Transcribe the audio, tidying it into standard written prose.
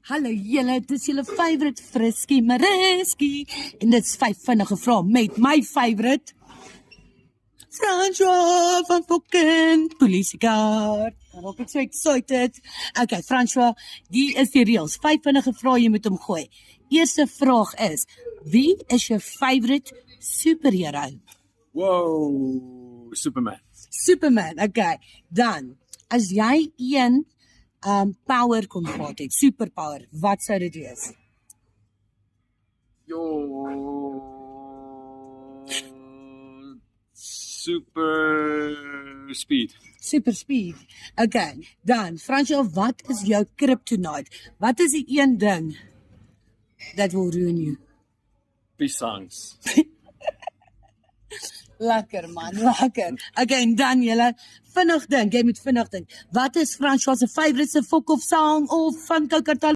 Hallo julle, dit is julle favourite Friskie Mariski en dit is 5 vinnige vrae met my favourite François van fucking Polisiekaart. Dan raak ek so excited. Okay, François, die is die reels. 5 vinnige vrae jy moet hom gooi. Eerste vraag is, wie is jou favourite superhero? Wow, Superman. Superman, okay. Dan, as jy een power kon gehad het, superpower, wat sou dit wees? Super speed. Super speed. Okay, dan, Fransjo, wat is jou kryptonite? Wat is die een ding that will ruin you? Pisangs. Lekker man, lekker. Okay, en dan julle, vinnig dink, jy moet vinnig dink. Wat is Fransjo se favourite fok of song of van Kokkertal?